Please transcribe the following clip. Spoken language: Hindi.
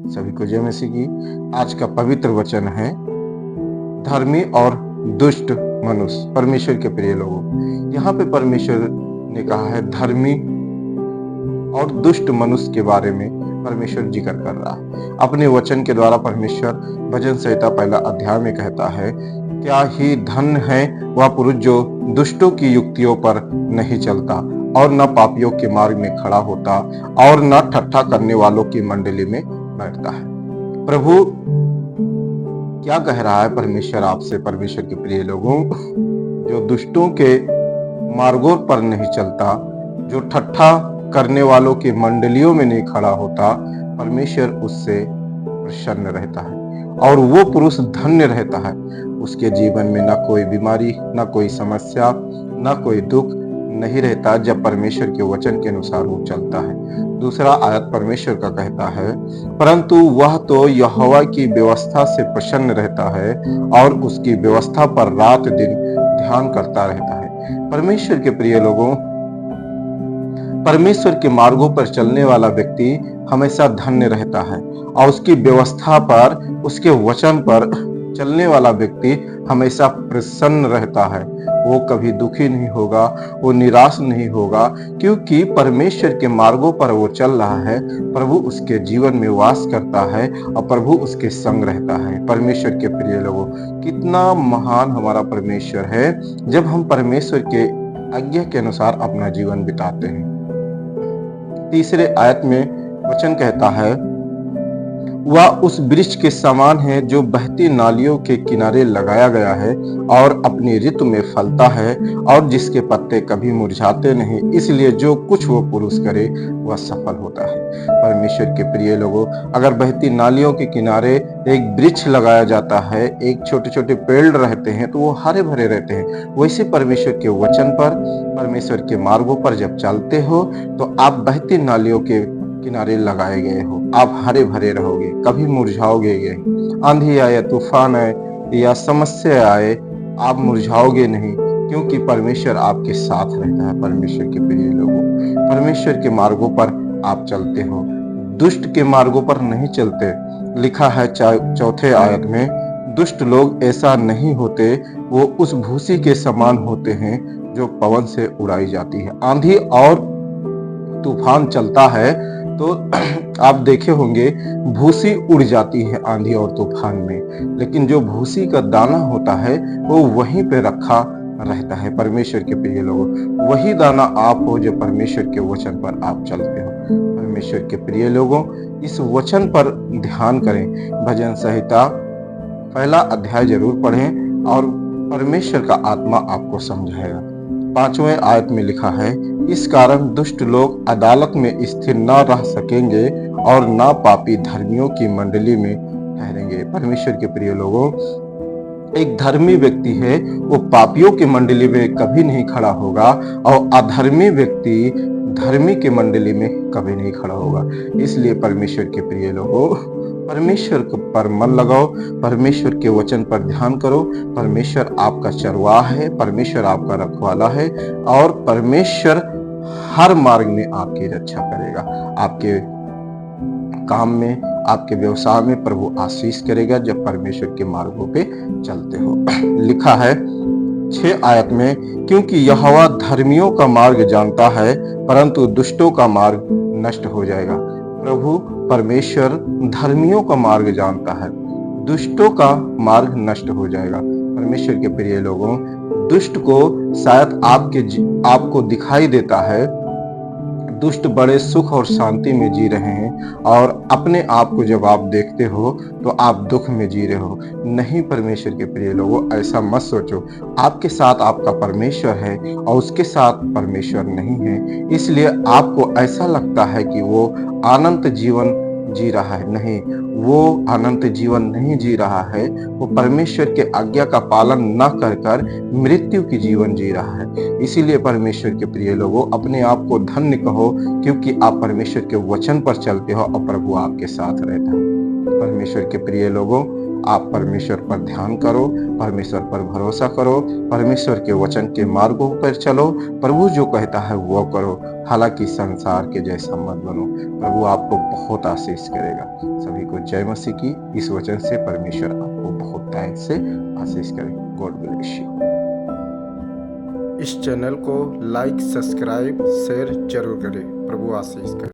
सभी को जय मसीह की। आज का पवित्र वचन है धर्मी और दुष्ट मनुष्य। परमेश्वर के प्रिय लोगों, यहाँ पे परमेश्वर ने कहा है धर्मी और दुष्ट मनुष्य के बारे में परमेश्वर जिक्र कर रहा है। अपने वचन के द्वारा परमेश्वर भजन संहिता 1 अध्याय में कहता है, क्या ही धन्य है वह पुरुष जो दुष्टों की युक्तियों पर नहीं चलता और न पापियों के मार्ग में खड़ा होता और न ठट्ठा करने वालों की मंडली में बैठता है। प्रभु क्या कह रहा है परमेश्वर आपसे, परमेश्वर के प्रिय लोगों, जो दुष्टों के मार्गों पर नहीं चलता, जो ठट्ठा करने वालों की मंडलियों में नहीं खड़ा होता, परमेश्वर उससे प्रसन्न रहता है और वो पुरुष धन्य रहता है। उसके जीवन में ना कोई बीमारी, ना कोई समस्या, ना कोई दुख नहीं रहता जब परमेश्वर के वचन के अनुसार वो चलता है। दूसरा आयत परमेश्वर का कहता है, परंतु वह तो यहोवा की व्यवस्था से प्रसन्न रहता है और उसकी व्यवस्था पर रात दिन ध्यान करता रहता है। परमेश्वर के प्रिय लोगों, परमेश्वर के मार्गों पर चलने वाला व्यक्ति हमेशा धन्य रहता है और उसकी व्यवस्था पर, उसके वचन पर चलने वाला व्यक्ति हमेशा प्रसन्न रहता है। वो कभी दुखी नहीं होगा, वो निराश नहीं होगा, क्योंकि परमेश्वर के मार्गों पर वो चल रहा है। प्रभु उसके जीवन में वास करता है और प्रभु उसके संग रहता है। परमेश्वर के प्रिय लोगों, कितना महान हमारा परमेश्वर है जब हम परमेश्वर के आज्ञा के अनुसार अपना जीवन बिताते हैं। तीसरे आयत में वचन कहता है, वह उस वृक्ष के समान है जो बहती नालियों के किनारे लगाया गया है और अपनी ऋतु में फलता है और जिसके पत्ते कभी मुरझाते नहीं, इसलिए जो कुछ वो पुरुष करे वह सफल होता है। परमेश्वर के प्रिय लोगों, अगर बहती नालियों के किनारे एक वृक्ष लगाया जाता है, एक छोटे छोटे पेड़ रहते हैं तो वो हरे भरे रहते हैं। वैसे परमेश्वर के वचन पर, परमेश्वर के मार्गों पर जब चलते हो तो आप बहती नालियों के किनारे लगाए गए हो, आप हरे भरे रहोगे, कभी मुरझाओगे नहीं। आंधी आए, तूफान आए या समस्या आए, आप मुरझाओगे नहीं, क्योंकि परमेश्वर आपके साथ रहता है। परमेश्वर के प्रिय लोगों, परमेश्वर के मार्गों पर आप चलते हो, दुष्ट के मार्गों पर नहीं चलते। लिखा है चौथे आयत में, दुष्ट लोग ऐसा नहीं होते, वो उस भूसी के समान होते हैं जो पवन से उड़ाई जाती है। आंधी और तूफान चलता है तो आप देखे होंगे भूसी उड़ जाती है आंधी और तूफान में, लेकिन जो भूसी का दाना होता है वो वहीं पे रखा रहता है। परमेश्वर के प्रिय लोगों, वही दाना आप हो जो परमेश्वर के वचन पर आप चलते हो। परमेश्वर के प्रिय लोगों, इस वचन पर ध्यान करें। भजन संहिता 1 अध्याय जरूर पढ़ें और परमेश्वर का आत्मा आपको समझाएगा। 5वें आयत में लिखा है, इस कारण दुष्ट लोग अदालत में स्थिर न रह सकेंगे और ना पापी धर्मियों की मंडली में ठहरेंगे। परमेश्वर के प्रिय लोगों, एक धर्मी व्यक्ति है वो पापियों की मंडली में कभी नहीं खड़ा होगा और अधर्मी व्यक्ति धर्मी की मंडली में कभी नहीं खड़ा होगा। इसलिए परमेश्वर के प्रिय लोगों, परमेश्वर पर मन लगाओ, परमेश्वर के वचन पर ध्यान करो। परमेश्वर आपका चरवाहा है, परमेश्वर आपका रखवाला है और परमेश्वर हर मार्ग में आपकी रक्षा करेगा। आपके काम में, आपके व्यवसाय में प्रभु आशीष करेगा जब परमेश्वर के मार्गों पे चलते हो। लिखा है 6 आयत में, क्योंकि यहोवा धर्मियों का मार्ग जानता है परंतु दुष्टों का मार्ग नष्ट हो जाएगा। प्रभु परमेश्वर धर्मियों का मार्ग जानता है, दुष्टों का मार्ग नष्ट हो जाएगा। परमेश्वर के प्रिय लोगों, दुष्ट को शायद आपको दिखाई देता है दुष्ट बड़े सुख और शांति में जी रहे हैं और अपने आप को जब आप देखते हो तो आप दुख में जी रहे हो। नहीं, परमेश्वर के प्रिय लोगों, ऐसा मत सोचो। आपके साथ आपका परमेश्वर है और उसके साथ परमेश्वर नहीं है, इसलिए आपको ऐसा लगता है कि वो अनंत जीवन जी रहा है। नहीं, वो अनंत जीवन नहीं जी रहा है, वो परमेश्वर के आज्ञा का पालन न कर मृत्यु की जीवन जी रहा है। इसीलिए परमेश्वर के प्रिय लोगों, अपने आप को धन्य कहो, क्योंकि आप परमेश्वर के वचन पर चलते हो और प्रभु आपके साथ रहता है। परमेश्वर के प्रिय लोगों, आप परमेश्वर पर ध्यान करो, परमेश्वर पर भरोसा करो, परमेश्वर के वचन के मार्गों पर चलो, प्रभु जो कहता है वो करो। हालांकि संसार के जैसा मत बनो। प्रभु आपको बहुत आशीष करेगा। सभी को जय मसीह की। इस वचन से परमेश्वर आपको बहुत टाइम से आशीष करे। God bless you. इस चैनल को लाइक, सब्सक्राइब, शेयर जरूर करें। प्रभु आशीष करें।